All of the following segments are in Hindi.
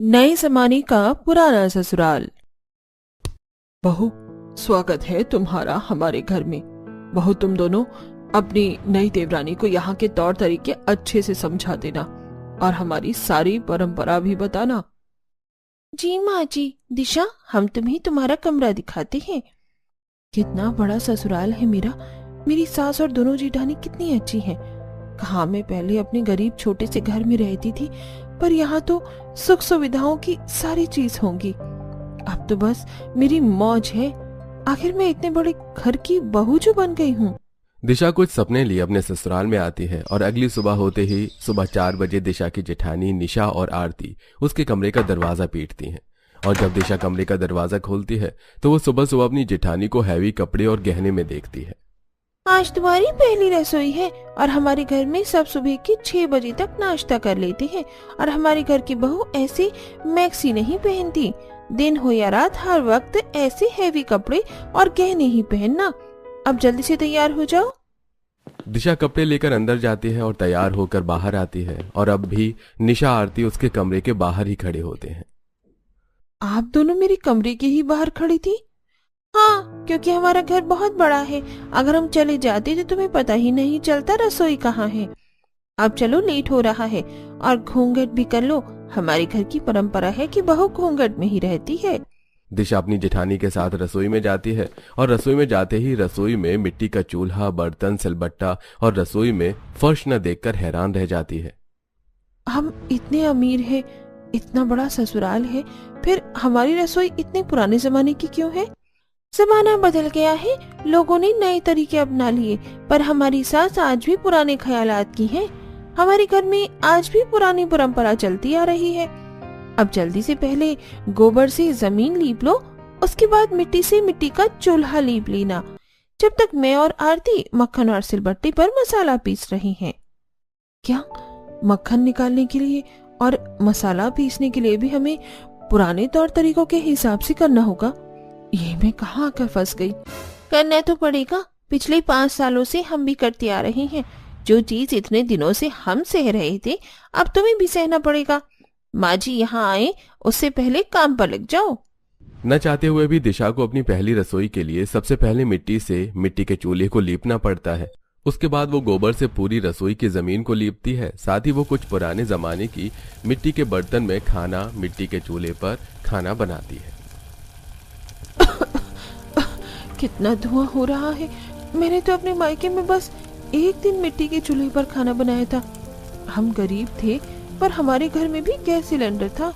नए जमाने का पुराना ससुराल। बहू, स्वागत है तुम्हारा हमारे घर में। बहू, तुम दोनों अपनी नई देवरानी को यहाँ के तौर तरीके अच्छे से समझा देना और हमारी सारी परंपरा भी बताना। जी माँ जी। दिशा, हम तुम्हें तुम्हारा कमरा दिखाते हैं। कितना बड़ा ससुराल है मेरा। मेरी सास और दोनों जेठानी कितनी अच्छी हैं। कहाँ मैं पहले अपने गरीब छोटे से घर में रहती थी, पर यहाँ तो सुख सुविधाओं की सारी चीज होंगी। अब तो बस मेरी मौज है। आखिर मैं इतने बड़े घर की बहू जो बन गई हूँ। दिशा कुछ सपने लिए अपने ससुराल में आती है और अगली सुबह होते ही सुबह 4 बजे दिशा की जेठानी निशा और आरती उसके कमरे का दरवाजा पीटती हैं। और जब दिशा कमरे का दरवाजा खोलती है तो वो सुबह सुबह अपनी जेठानी को हैवी कपड़े और गहने में देखती है। आज तुम्हारी पहली रसोई है और हमारे घर में सब सुबह के 6 बजे तक नाश्ता कर लेते हैं। और हमारे घर की बहू ऐसे मैक्सी नहीं पहनती। दिन हो या रात, हर वक्त ऐसे हैवी कपड़े और गहने ही पहनना। अब जल्दी से तैयार हो जाओ। दिशा कपड़े लेकर अंदर जाती है और तैयार होकर बाहर आती है और अब भी निशा आरती उसके कमरे के बाहर ही खड़े होते हैं। आप दोनों मेरे कमरे के ही बाहर खड़ी थी? हाँ, क्योंकि हमारा घर बहुत बड़ा है। अगर हम चले जाते तो तुम्हें पता ही नहीं चलता रसोई कहाँ है। अब चलो, लेट हो रहा है और घूंघट भी कर लो। हमारे घर की परंपरा है कि बहू घूंघट में ही रहती है। दिशा अपनी जेठानी के साथ रसोई में जाती है और रसोई में जाते ही रसोई में मिट्टी का चूल्हा, बर्तन, सिलबट्टा और रसोई में फर्श न देखकर हैरान रह जाती है। हम इतने अमीर हैं, इतना बड़ा ससुराल है, फिर हमारी रसोई इतने पुराने जमाने की क्यों है? जमाना बदल गया है, लोगों ने नए तरीके अपना लिए, पर हमारी सास आज भी पुराने ख्यालात की है। हमारे घर में आज भी पुरानी परंपरा चलती आ रही है। अब जल्दी से पहले गोबर से जमीन लीप लो, उसके बाद मिट्टी से मिट्टी का चूल्हा लीप लेना, जब तक मैं और आरती मक्खन और सिलबट्टे पर मसाला पीस रही हैं। क्या मक्खन निकालने के लिए और मसाला पीसने के लिए भी हमें पुराने तौर तरीकों के हिसाब से करना होगा? ये मैं कहाँ आकर फंस गई। करना तो पड़ेगा। पिछले 5 सालों से हम भी करते आ रहे हैं। जो चीज इतने दिनों से हम सह रहे थे, अब तुम्हें भी सहना पड़ेगा। माँ जी यहाँ आए उससे पहले काम पर लग जाओ। न चाहते हुए भी दिशा को अपनी पहली रसोई के लिए सबसे पहले मिट्टी के चूल्हे को लीपना पड़ता है। उसके बाद वो गोबर से पूरी रसोई की जमीन को लीपती है। साथ ही वो कुछ पुराने जमाने की मिट्टी के बर्तन में खाना मिट्टी के चूल्हे पर खाना बनाती है। कितना धुआं हो रहा है। मैंने तो अपने मायके में बस एक दिन मिट्टी के चूल्हे पर खाना बनाया था। हम गरीब थे, पर हमारे घर में भी गैस सिलेंडर था।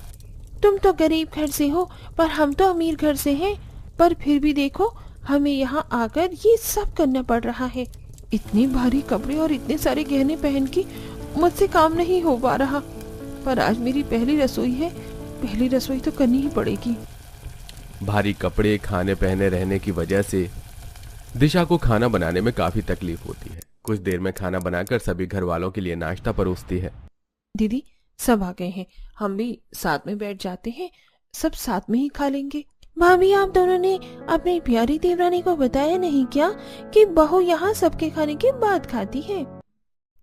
तुम तो गरीब घर से हो, पर हम तो अमीर घर से हैं। पर फिर भी देखो, हमें यहाँ आकर ये सब करना पड़ रहा है। इतने भारी कपड़े और इतने सारे गहने पहन के मुझसे काम नहीं हो पा रहा। पर आज मेरी पहली रसोई है, पहली रसोई तो करनी ही पड़ेगी। भारी कपड़े, खाने पहने रहने की वजह से दिशा को खाना बनाने में काफी तकलीफ होती है। कुछ देर में खाना बनाकर सभी घर वालों के लिए नाश्ता परोसती है। दीदी, सब आ गए हैं, हम भी साथ में बैठ जाते हैं, सब साथ में ही खा लेंगे। भाभी, आप दोनों ने अपनी प्यारी देवरानी को बताया नहीं क्या कि बहू यहाँ सबके खाने के बाद खाती है?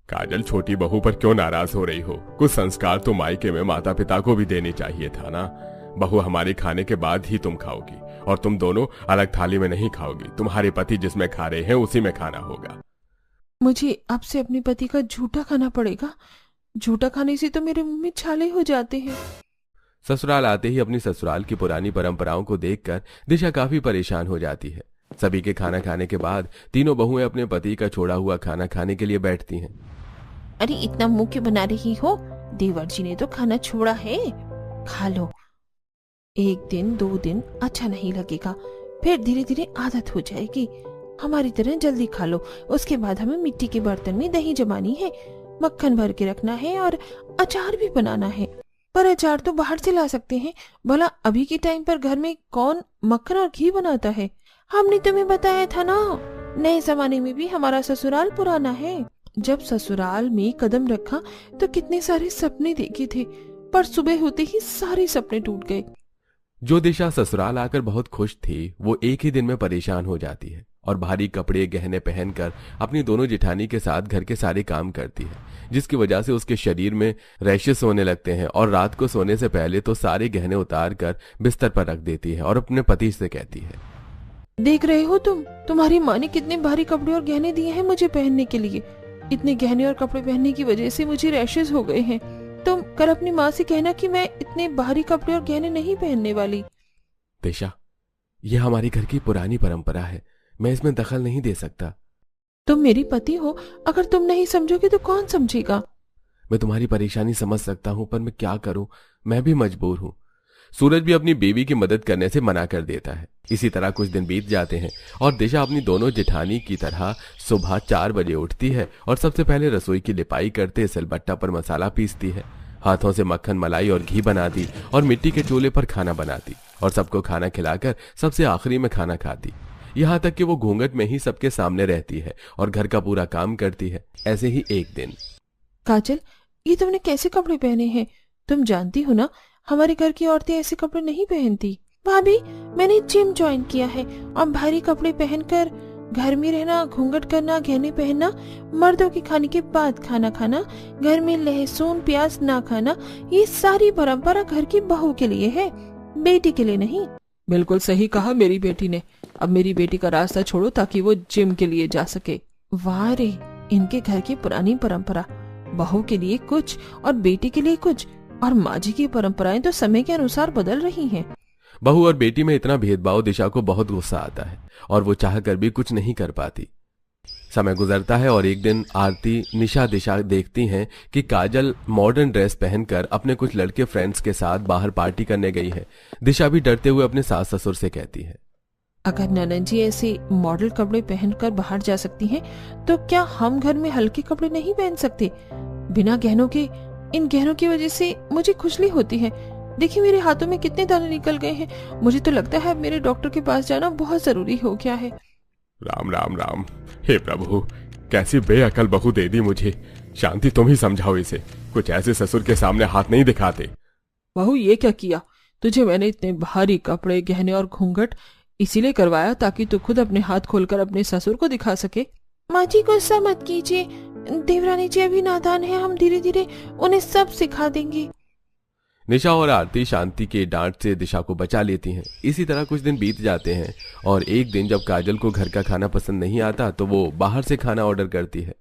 काजल, छोटी बहू पर क्यों नाराज हो रही हो? कुछ संस्कार तो मायके में माता पिता को भी देने चाहिए था ना। बहू हमारे खाने के बाद ही तुम खाओगी और तुम दोनों अलग थाली में नहीं खाओगी। तुम्हारे पति जिसमें खा रहे हैं उसी में खाना होगा। मुझे अब से अपने पति का झूठा खाना पड़ेगा। झूठा खाने से तो मेरे मुंह में छाले हो जाते हैं। ससुराल आते ही अपनी ससुराल की पुरानी परंपराओं को देखकर दिशा काफी परेशान हो जाती है। सभी के खाना खाने के बाद तीनों बहुएं अपने पति का छोड़ा हुआ खाना खाने के लिए बैठती हैं। अरे, इतना मुंह क्यों बना रही हो? देवर जी ने तो खाना छोड़ा है, खा लो। 1 दिन 2 दिन अच्छा नहीं लगेगा, फिर धीरे धीरे आदत हो जाएगी। हमारी तरह जल्दी खा लो। उसके बाद हमें मिट्टी के बर्तन में दही जमानी है, मक्खन भर के रखना है और अचार भी बनाना है। पर अचार तो बाहर से ला सकते हैं। भला अभी के टाइम पर घर में कौन मक्खन और घी बनाता है? हमने तुम्हें बताया था ना, नए जमाने में भी हमारा ससुराल पुराना है। जब ससुराल में कदम रखा तो कितने सारे सपने देखे थे, पर सुबह होते ही सारे सपने टूट गए। जो दिशा ससुराल आकर बहुत खुश थी, वो एक ही दिन में परेशान हो जाती है और भारी कपड़े गहने पहनकर अपनी दोनों जेठानी के साथ घर के सारे काम करती है। जिसकी वजह से उसके शरीर में रैशेस होने लगते हैं और रात को सोने से पहले तो सारे गहने उतार कर बिस्तर पर रख देती है और अपने पति से कहती है, देख रहे हो तुम्हारी माँ ने कितने भारी कपड़े और गहने दिए हैं मुझे पहनने के लिए। इतने गहने और कपड़े पहनने की वजह से मुझे रैशेस हो गए हैं। तुम कल अपनी माँ से कहना कि मैं इतने भारी कपड़े और गहने नहीं पहनने वाली। दिशा, यह हमारी घर की पुरानी परंपरा है, मैं इसमें दखल नहीं दे सकता। तुम मेरी पति हो, अगर तुम नहीं समझोगे तो कौन समझेगा। मैं तुम्हारी परेशानी समझ सकता हूं, पर मैं क्या करूं, मैं भी मजबूर हूं। सूरज भी अपनी बीवी की मदद करने से मना कर देता है। इसी तरह कुछ दिन बीत जाते हैं और दिशा अपनी दोनों जेठानी की तरह सुबह 4 बजे उठती है और सबसे पहले रसोई की लिपाई करते सिलबट्टा पर मसाला पीसती है, हाथों से मक्खन, मलाई और घी बनाती और मिट्टी के चूल्हे पर खाना बनाती और सबको खाना खिलाकर सबसे आखिरी में खाना खाती। यहाँ तक कि वो घूंघट में ही सबके सामने रहती है और घर का पूरा काम करती है। ऐसे ही एक दिन, काजल, ये तुमने कैसे कपड़े पहने हैं? तुम जानती हो ना, हमारे घर की औरतें ऐसे कपड़े नहीं पहनती। भाभी, मैंने जिम ज्वाइन किया है और भारी कपड़े पहनकर घर में रहना, घूंघट करना, गहने पहनना, मर्दों के खाने के बाद खाना खाना, घर में लहसुन प्याज ना खाना, ये सारी परंपरा घर की बहू के लिए है, बेटी के लिए नहीं। बिल्कुल सही कहा मेरी बेटी ने। अब मेरी बेटी का रास्ता छोड़ो ताकि वो जिम के लिए जा सके। वाह रे, इनके घर की पुरानी परंपरा, बहू के लिए कुछ और बेटी के लिए कुछ, और माँ जी की परंपराएं तो समय के अनुसार बदल रही हैं। बहू और बेटी में इतना भेदभाव दिशा को बहुत गुस्सा आता है और वो चाह कर भी कुछ नहीं कर पाती। समय गुजरता है और एक दिन आरती, निशा, दिशा देखती हैं कि काजल मॉडर्न ड्रेस पहनकर अपने कुछ लड़के फ्रेंड्स के साथ बाहर पार्टी करने गई है। दिशा भी डरते हुए अपने सास ससुर से कहती है, अगर ननद जी ऐसे मॉडल कपड़े पहनकर बाहर जा सकती हैं, तो क्या हम घर में हल्के कपड़े नहीं पहन सकते? बिना गहनों के, इन गहनों की वजह से मुझे खुजली होती है। देखिए मेरे हाथों में कितने दाने निकल गए हैं। मुझे तो लगता है मेरे डॉक्टर के पास जाना बहुत जरूरी हो गया है। राम राम राम, हे प्रभु, कैसी बेअकल बहू दे दी मुझे। शांति, तुम ही समझाओ इसे, कुछ ऐसे ससुर के सामने हाथ नहीं दिखाते। बहू, ये क्या किया? तुझे मैंने इतने भारी कपड़े, गहने और घूंघट इसीलिए करवाया ताकि तू खुद अपने हाथ खोलकर अपने ससुर को दिखा सके। माँ जी, गुस्सा मत कीजिए, देवरानी जी अभी नादान है, हम धीरे धीरे उन्हें सब सिखा देंगे। निशा और आरती शांति के डांट से दिशा को बचा लेती हैं। इसी तरह कुछ दिन बीत जाते हैं और एक दिन जब काजल को घर का खाना पसंद नहीं आता तो वो बाहर से खाना ऑर्डर करती है।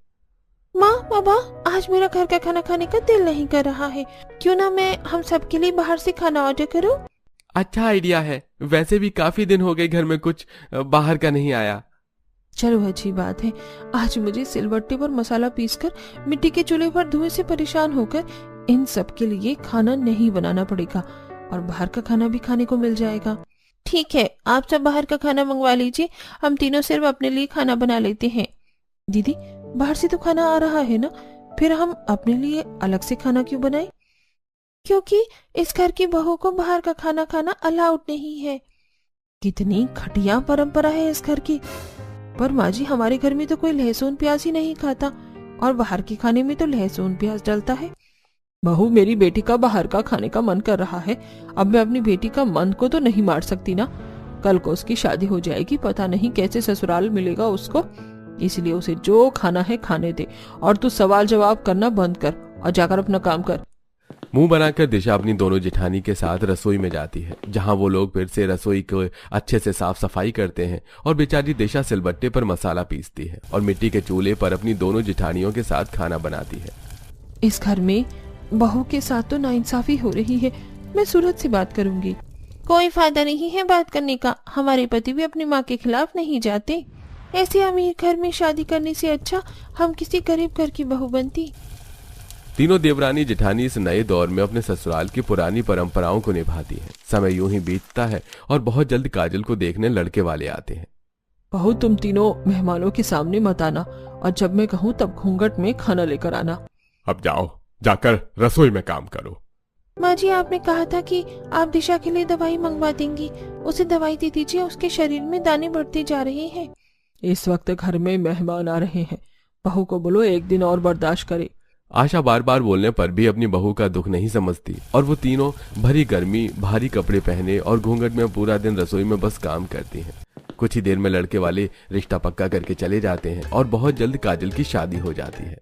माँ, बाबा, आज मेरा घर का खाना खाने का दिल नहीं कर रहा है, क्यों ना मैं हम सबके लिए बाहर से खाना ऑर्डर करूँ? अच्छा आइडिया है, वैसे भी काफी दिन हो गए घर में कुछ बाहर का नहीं आया। चलो, अच्छी बात है। आज मुझे सिलबट्टे पर मसाला पीसकर मिट्टी के चूल्हे पर धुएं से परेशान होकर इन सब के लिए खाना नहीं बनाना पड़ेगा और बाहर का खाना भी खाने को मिल जाएगा। ठीक है, आप सब बाहर का खाना मंगवा लीजिए, हम तीनों सिर्फ अपने लिए खाना बना लेते हैं। दीदी, बाहर से तो खाना आ रहा है ना, फिर हम अपने लिए अलग से खाना क्यों बनाएं? क्योंकि इस घर की बहू को बाहर का खाना खाना अलाउड नहीं है। कितनी घटिया परंपरा है इस घर की। पर माँ जी, हमारे घर में तो कोई लहसुन प्याज ही नहीं खाता और बाहर के खाने में तो लहसुन प्याज डलता है। बहू, मेरी बेटी का बाहर का खाने का मन कर रहा है, अब मैं अपनी बेटी का मन को तो नहीं मार सकती ना। कल को उसकी शादी हो जाएगी, पता नहीं कैसे ससुराल मिलेगा उसको, इसलिए उसे जो खाना है खाने दे और तू सवाल जवाब करना बंद कर और जाकर अपना काम कर। मुंह बनाकर दिशा अपनी दोनों जेठानी के साथ रसोई में जाती है, जहां वो लोग फिर से रसोई को अच्छे से साफ सफाई करते हैं और बेचारी दिशा सिलबट्टे पर मसाला पीसती है और मिट्टी के चूल्हे पर अपनी दोनों जेठानियों के साथ खाना बनाती है। इस घर में बहू के साथ तो नाइंसाफी हो रही है, मैं सूरज से बात करूंगी। कोई फायदा नहीं है बात करने का, हमारे पति भी अपनी माँ के खिलाफ नहीं जाते। ऐसे अमीर घर में शादी करने से अच्छा हम किसी गरीब घर की बहू बनती। तीनों देवरानी जेठानी इस नए दौर में अपने ससुराल की पुरानी परंपराओं को निभाती हैं। समय यूं ही बीतता है और बहुत जल्द काजल को देखने लड़के वाले आते हैं। बहू, तुम तीनों मेहमानों के सामने मत आना और जब मैं कहूँ तब घूंघट में खाना लेकर आना। अब जाओ, जाकर रसोई में काम करो। माँ जी, आपने कहा था कि आप दिशा के लिए दवाई मंगवा देंगी, उसे दवाई दे दीजिए, उसके शरीर में दाने बढ़ते जा रहे हैं। इस वक्त घर में मेहमान आ रहे हैं, बहू को बोलो एक दिन और बर्दाश्त करे। आशा बार बार बोलने पर भी अपनी बहू का दुख नहीं समझती और वो तीनों भरी गर्मी, भारी कपड़े पहने और घूंघट में पूरा दिन रसोई में बस काम करती हैं। कुछ ही देर में लड़के वाले रिश्ता पक्का करके चले जाते हैं और बहुत जल्द काजल की शादी हो जाती है।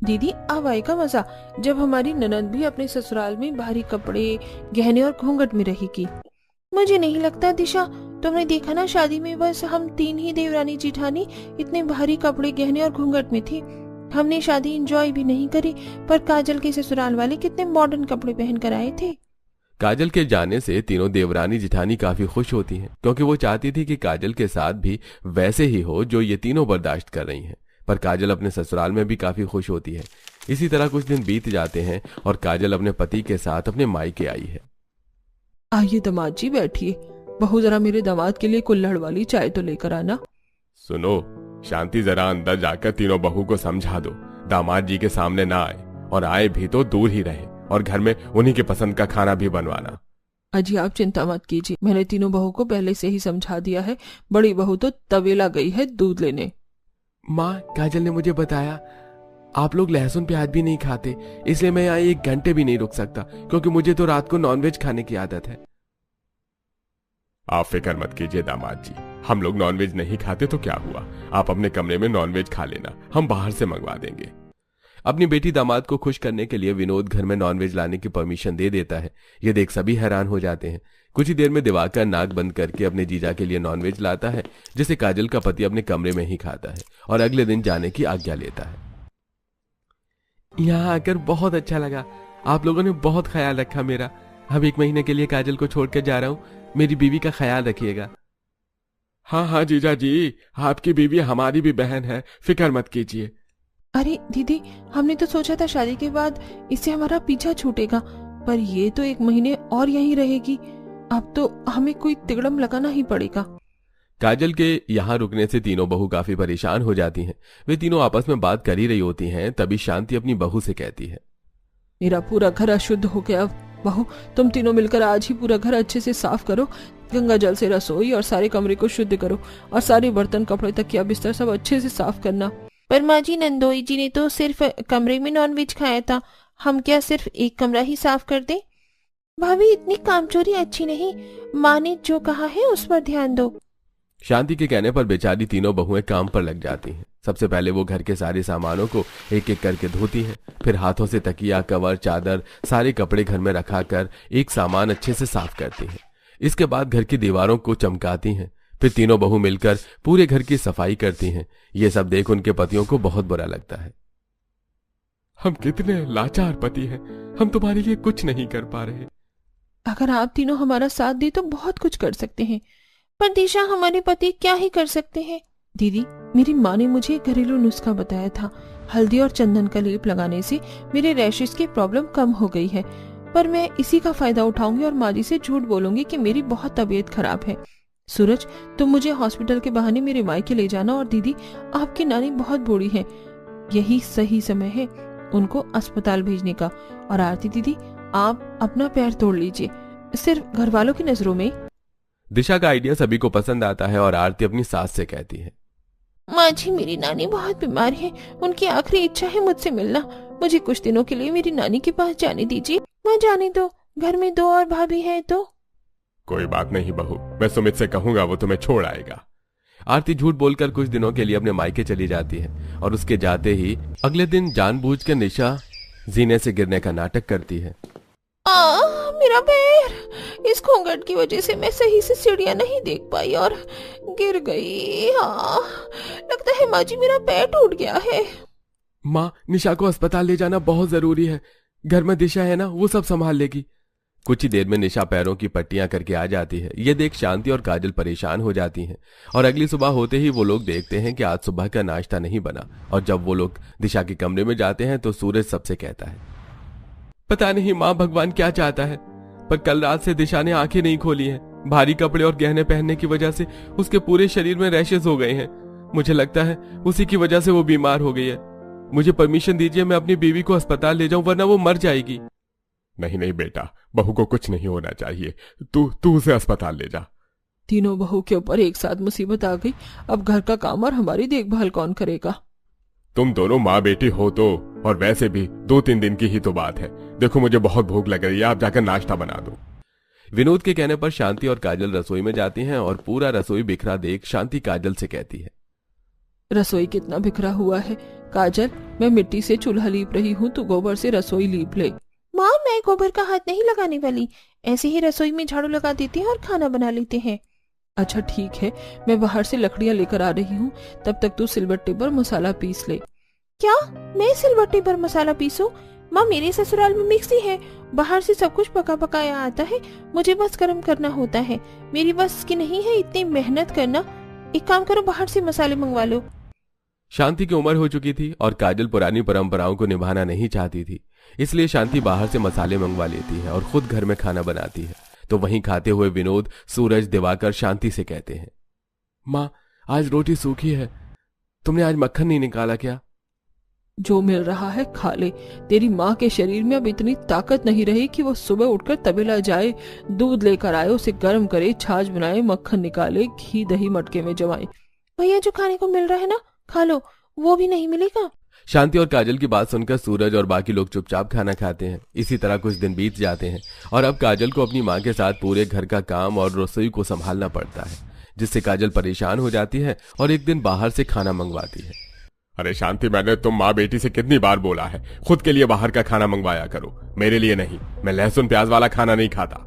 दीदी अब आएगा मजा जब हमारी ननद भी अपने ससुराल में भारी कपड़े, गहने और घूंघट में रहेगी। मुझे नहीं लगता दिशा, तुमने देखा ना शादी में बस हम 3 ही देवरानी जिठानी इतने भारी कपड़े, गहने और घूंघट में थी। हमने शादी एंजॉय भी नहीं करी, पर काजल के ससुराल वाले कितने मॉडर्न कपड़े पहन कर आए थे। काजल के जाने से तीनों देवरानी जिठानी काफी खुश होती हैं, क्योंकि वो चाहती थी कि काजल के साथ भी वैसे ही हो जो ये तीनों बर्दाश्त कर रही हैं। पर काजल अपने ससुराल में भी काफी खुश होती है। इसी तरह कुछ दिन बीत जाते हैं और काजल अपने पति के साथ अपने मायके आई है। आइए दामाद जी बैठिए, बहू जरा मेरे दामाद के लिए कुल्हड़ वाली चाय तो लेकर आना। सुनो शांति, जरा अंदर जाकर तीनों बहू को समझा दो दामाद जी के सामने ना आए, और आए भी तो दूर ही रहे, और घर में उन्हीं के पसंद का खाना भी बनवाना। अजी आप चिंता मत कीजिए, मैंने तीनों बहू को पहले से ही समझा दिया है। बड़ी बहू तो तवेला गई है दूध लेने। माँ, काजल ने मुझे बताया आप लोग लहसुन प्याज भी नहीं खाते, इसलिए मैं यहाँ 1 घंटे भी नहीं रुक सकता, क्योंकि मुझे तो रात को नॉनवेज खाने की आदत है। आप फिक्र मत कीजिए दामाद जी, हम लोग नॉनवेज नहीं खाते तो क्या हुआ, आप अपने कमरे में नॉनवेज खा लेना, हम बाहर से मंगवा देंगे। अपनी बेटी दामाद को खुश करने के लिए विनोद घर में नॉनवेज लाने की परमिशन दे देता है। यह देख सभी हैरान हो जाते हैं। कुछ ही देर में दिवाकर नाक बंद करके अपने जीजा के लिए नॉनवेज लाता है, जिसे काजल का पति अपने कमरे में ही खाता है और अगले दिन जाने की आज्ञा लेता है। यहाँ आकर बहुत अच्छा लगा, आप लोगों ने बहुत ख्याल रखा मेरा। अब 1 महीने के लिए काजल को छोड़कर जा रहा हूँ, मेरी बीवी का ख्याल रखिएगा। हाँ हाँ जीजा जी, आपकी बीवी हमारी भी बहन है, फिक्र मत कीजिए। अरे दीदी, हमने तो सोचा था शादी के बाद इससे हमारा पीछा छूटेगा, पर ये तो 1 महीने और यहीं रहेगी। अब तो हमें कोई तिगड़म लगाना ही पड़ेगा। काजल के यहाँ रुकने से तीनों बहू काफी परेशान हो जाती हैं। वे तीनों आपस में बात कर ही रही होती हैं, तभी शांति अपनी बहू से कहती है, मेरा पूरा घर अशुद्ध हो गया। बहू, तुम तीनों मिलकर आज ही पूरा घर अच्छे से साफ करो, गंगा जल से रसोई और सारे कमरे को शुद्ध करो, और सारे बर्तन, कपड़े, तकिया, बिस्तर सब अच्छे से साफ करना। पर माँ जी, नंदोई जी ने तो सिर्फ कमरे में नॉनवेज खाया था, हम क्या सिर्फ एक कमरा ही साफ कर दें? भाभी, इतनी कामचोरी अच्छी नहीं, माँ ने जो कहा है उस पर ध्यान दो। शांति के कहने पर बेचारी तीनों बहुएं काम पर लग जाती हैं। सबसे पहले वो घर के सारे सामानों को एक एक करके धोती हैं, फिर हाथों से तकिया, कवर, चादर, सारे कपड़े घर में रखा कर एक सामान अच्छे से साफ करती हैं। इसके बाद घर की दीवारों को चमकाती हैं, फिर तीनों बहू मिलकर पूरे घर की सफाई करती हैं। ये सब देख उनके पतियों को बहुत बुरा लगता है। हम कितने लाचार पति हैं, हम तुम्हारे लिए कुछ नहीं कर पा रहे। अगर आप तीनों हमारा साथ दे तो बहुत कुछ कर सकते हैं, पर दिशा, हमारे पति क्या ही कर सकते हैं? दीदी, मेरी माँ ने मुझे एक घरेलू नुस्खा बताया था, हल्दी और चंदन का लेप लगाने से मेरे रैशेस की प्रॉब्लम कम हो गई है। पर मैं इसी का फायदा उठाऊंगी और माँ जी से झूठ बोलूंगी कि मेरी बहुत तबीयत खराब है। सूरज, तुम मुझे हॉस्पिटल के बहाने मेरे मायके ले जाना, और दीदी, आपकी नानी बहुत बूढ़ी है, यही सही समय है उनको अस्पताल भेजने का। और आरती दीदी, आप अपना पैर तोड़ लीजिए, सिर्फ घर वालों की नजरों में। दिशा का आइडिया सभी को पसंद आता है और आरती अपनी सास से कहती है, माँ जी, मेरी नानी बहुत बीमार है, उनकी आखिरी इच्छा है मुझसे मिलना। मुझे कुछ दिनों के लिए मेरी नानी के पास जाने दीजिए। माँ, जाने दो, घर में 2 और भाभी है तो। कोई बात नहीं बहू, मैं सुमित से कहूंगा, वो तुम्हें छोड़ आएगा। आरती झूठ बोलकर कुछ दिनों के लिए अपने मायके चली जाती है, और उसके जाते ही अगले दिन जानबूझकर निशा जीने से गिरने का नाटक करती है। मेरा पैर, इस घूंघट की वजह से मैं सही से सीढ़ियां नहीं देख पाई और गिर गई। हाँ, लगता है माँ जी मेरा पैर टूट गया है। माँ, निशा को अस्पताल ले जाना बहुत जरूरी है, घर में दिशा है ना, वो सब संभाल लेगी। कुछ ही देर में निशा पैरों की पट्टियां करके आ जाती है। ये देख शांति और काजल परेशान हो जाती हैं, और अगली सुबह होते ही वो लोग देखते हैं कि आज सुबह का नाश्ता नहीं बना। और जब वो लोग दिशा के कमरे में जाते हैं तो सूरज सबसे कहता है, पता नहीं माँ, भगवान क्या चाहता है, पर कल रात से दिशा ने आंखें नहीं खोली हैं। भारी कपड़े और गहने पहनने की वजह से उसके पूरे शरीर में रैशेस हो गए हैं। मुझे लगता है उसी की वजह से वो बीमार हो गई है। मुझे परमिशन दीजिए, मैं अपनी बीवी को अस्पताल ले जाऊं, वरना वो मर जाएगी। नहीं नहीं बेटा, बहू को कुछ नहीं होना चाहिए, तू उसे अस्पताल ले जा। तीनों बहू के ऊपर एक साथ मुसीबत आ गई, अब घर का काम और हमारी देखभाल कौन करेगा? तुम दोनों माँ बेटी हो तो, और वैसे भी 2-3 दिन की ही तो बात है। देखो मुझे बहुत भूख लग रही है, आप जाकर नाश्ता बना दो। विनोद के कहने पर शांति और काजल रसोई में जाती हैं, और पूरा रसोई बिखरा देख शांति काजल से कहती है, रसोई कितना बिखरा हुआ है। काजल, मैं मिट्टी से चूल्हा लीप रही हूँ, तू गोबर से रसोई लीप ले। माँ, मैं गोबर का हाथ नहीं लगाने वाली, ऐसे ही रसोई में झाड़ू लगा देते हैं और खाना बना लेते हैं। अच्छा ठीक है, मैं बाहर से लकड़ियाँ लेकर आ रही हूँ, तब तक तू सिलबट्टे पर मसाला पीस ले। क्या मैं सिलबट्टे पर मसाला पीसूं? माँ, मेरे ससुराल में मिक्सी है, बाहर से सब कुछ पका पकाया आता है, मुझे बस गर्म करना होता है। मेरी बस की नहीं है इतनी मेहनत करना। एक काम करो, बाहर से मसाले मंगवा लो। शांति की उम्र हो चुकी थी और काजल पुरानी परंपराओं को निभाना नहीं चाहती थी, इसलिए शांति बाहर से मसाले मंगवा लेती है और खुद घर में खाना बनाती है। तो वहीं खाते हुए विनोद, सूरज, दिवाकर शांति से कहते हैं, माँ, आज रोटी सूखी है, तुमने आज मक्खन नहीं निकाला क्या? जो मिल रहा है खा ले। तेरी माँ के शरीर में अब इतनी ताकत नहीं रही कि वो सुबह उठकर तबेला जाए, दूध लेकर आए, उसे गर्म करे, छाछ बनाए, मक्खन निकाले, घी दही मटके में जमाए। भैया, जो खाने को मिल रहा है ना, खा लो, वो भी नहीं मिलेगा। शांति और काजल की बात सुनकर सूरज और बाकी लोग चुपचाप खाना खाते हैं। इसी तरह कुछ दिन बीत जाते हैं और अब काजल को अपनी माँ के साथ पूरे घर का काम और रसोई को संभालना पड़ता है, जिससे काजल परेशान हो जाती है और एक दिन बाहर से खाना मंगवाती है। अरे शांति, मैंने तुम माँ बेटी से कितनी बार बोला है, खुद के लिए बाहर का खाना मंगवाया करो, मेरे लिए नहीं। मैं लहसुन प्याज वाला खाना नहीं खाता।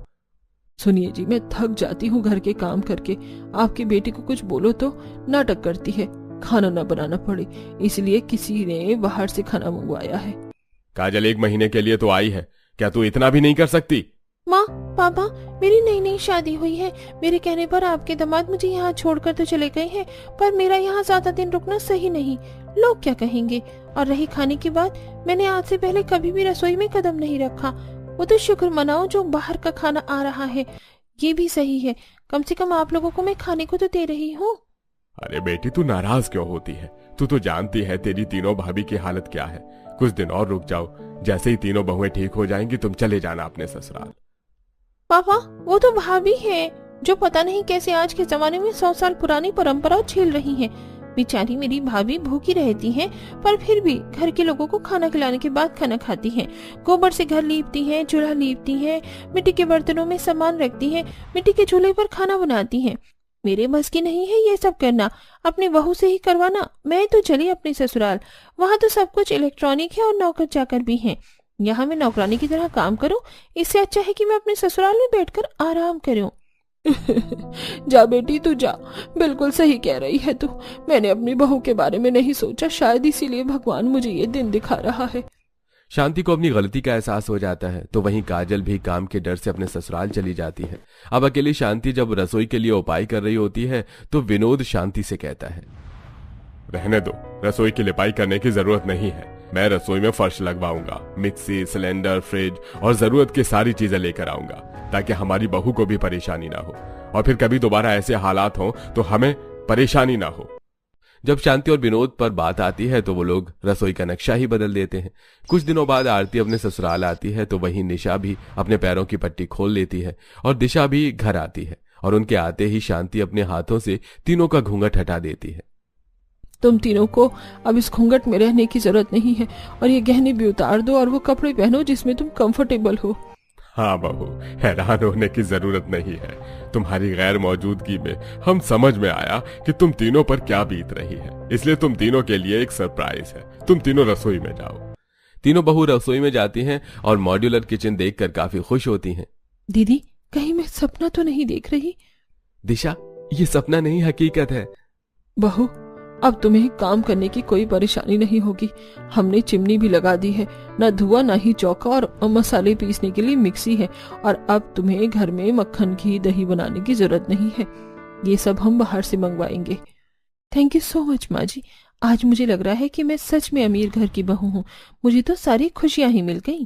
सुनिए जी, मैं थक जाती हूँ घर के काम करके। आपकी बेटी को कुछ बोलो तो नाटक करती है, खाना न बनाना पड़े, इसलिए किसी ने बाहर से खाना मंगवाया है। काजल, 1 महीने के लिए तो आई है, क्या तू इतना भी नहीं कर सकती? माँ, पापा, मेरी नई नई शादी हुई है, मेरे कहने पर आपके दामाद मुझे यहाँ छोड़कर तो चले गए हैं, पर मेरा यहाँ ज्यादा दिन रुकना सही नहीं, लोग क्या कहेंगे। और रही खाने की बात, मैंने आज से पहले कभी भी रसोई में कदम नहीं रखा। वो तो शुक्र मनाओ जो बाहर का खाना आ रहा है, ये भी सही है, कम से कम आप लोगों को मैं खाने को तो दे रही हूँ। अरे बेटी, तू नाराज क्यों होती है? तू तो जानती है तेरी तीनों भाभी की हालत क्या है। कुछ दिन और रुक जाओ, जैसे ही तीनों बहुएं ठीक हो जाएंगी तुम चले जाना अपने ससुराल। पापा, वो तो भाभी है जो पता नहीं कैसे आज के जमाने में 100 साल पुरानी परंपरा झेल रही हैं। बेचारी मेरी भाभी भूखी रहती हैं, पर फिर भी घर के लोगों को खाना खिलाने के बाद खाना खाती हैं, गोबर से घर लीपती हैं, चूल्हा लीपती हैं, मिट्टी के बर्तनों में सामान रखती हैं, मिट्टी के चूल्हे पर खाना बनाती हैं। मेरे बस की नहीं है ये सब करना, अपनी बहू से ही करवाना। मैं तो चली अपने ससुराल, वहाँ तो सब कुछ इलेक्ट्रॉनिक है और नौकर चाकर भी हैं। यहाँ मैं नौकरानी की तरह काम करूं, इससे अच्छा है कि मैं अपने ससुराल में बैठकर आराम करूं। जा बेटी, तू जा, बिल्कुल सही कह रही है तू। मैंने अपनी बहू के बारे में नहीं सोचा, शायद इसीलिए भगवान मुझे ये दिन दिखा रहा है। शांति को अपनी गलती का एहसास हो जाता है, तो वहीं काजल भी काम के डर से अपने ससुराल चली जाती है। अब अकेली शांति जब रसोई के लिए उपाय कर रही होती है तो विनोद शांति से कहता है, रहने दो, रसोई की लिपाई करने की जरूरत नहीं है। मैं रसोई में फर्श लगवाऊंगा, मिक्सी, सिलेंडर, फ्रिज और जरूरत की सारी चीजें लेकर आऊंगा, ताकि हमारी बहू को भी परेशानी ना हो और फिर कभी दोबारा ऐसे हालात हो तो हमें परेशानी ना हो। जब शांति और विनोद पर बात आती है तो वो लोग रसोई का नक्शा ही बदल देते हैं। कुछ दिनों बाद आरती अपने ससुराल आती है, तो वहीं निशा भी अपने पैरों की पट्टी खोल लेती है और दिशा भी घर आती है और उनके आते ही शांति अपने हाथों से तीनों का घूंघट हटा देती है। तुम तीनों को अब इस घूंघट में रहने की जरूरत नहीं है और ये गहने भी उतार दो और वो कपड़े पहनो जिसमें तुम कंफर्टेबल हो। हाँ बहू, हैरान होने की जरूरत नहीं है। तुम्हारी गैर मौजूदगी में हम समझ में आया कि तुम तीनों पर क्या बीत रही है, इसलिए तुम तीनों के लिए एक सरप्राइज है। तुम तीनों रसोई में जाओ। तीनों बहू रसोई में जाती हैं और मॉड्यूलर किचन देखकर काफी खुश होती हैं। दीदी, कहीं मैं सपना तो नहीं देख रही? दिशा, ये सपना नहीं, हकीकत है। बहू, अब तुम्हें काम करने की कोई परेशानी नहीं होगी। हमने चिमनी भी लगा दी है, ना धुआं ना ही चौका, और मसाले पीसने के लिए मिक्सी है। और अब तुम्हें घर में मक्खन, घी, दही बनाने की जरूरत नहीं है। ये सब हम बाहर से मंगवाएंगे। थैंक यू सो मच माँ जी। आज मुझे लग रहा है कि मैं सच में अमीर घर की बहू हूँ। मुझे तो सारी खुशियां ही मिल गई।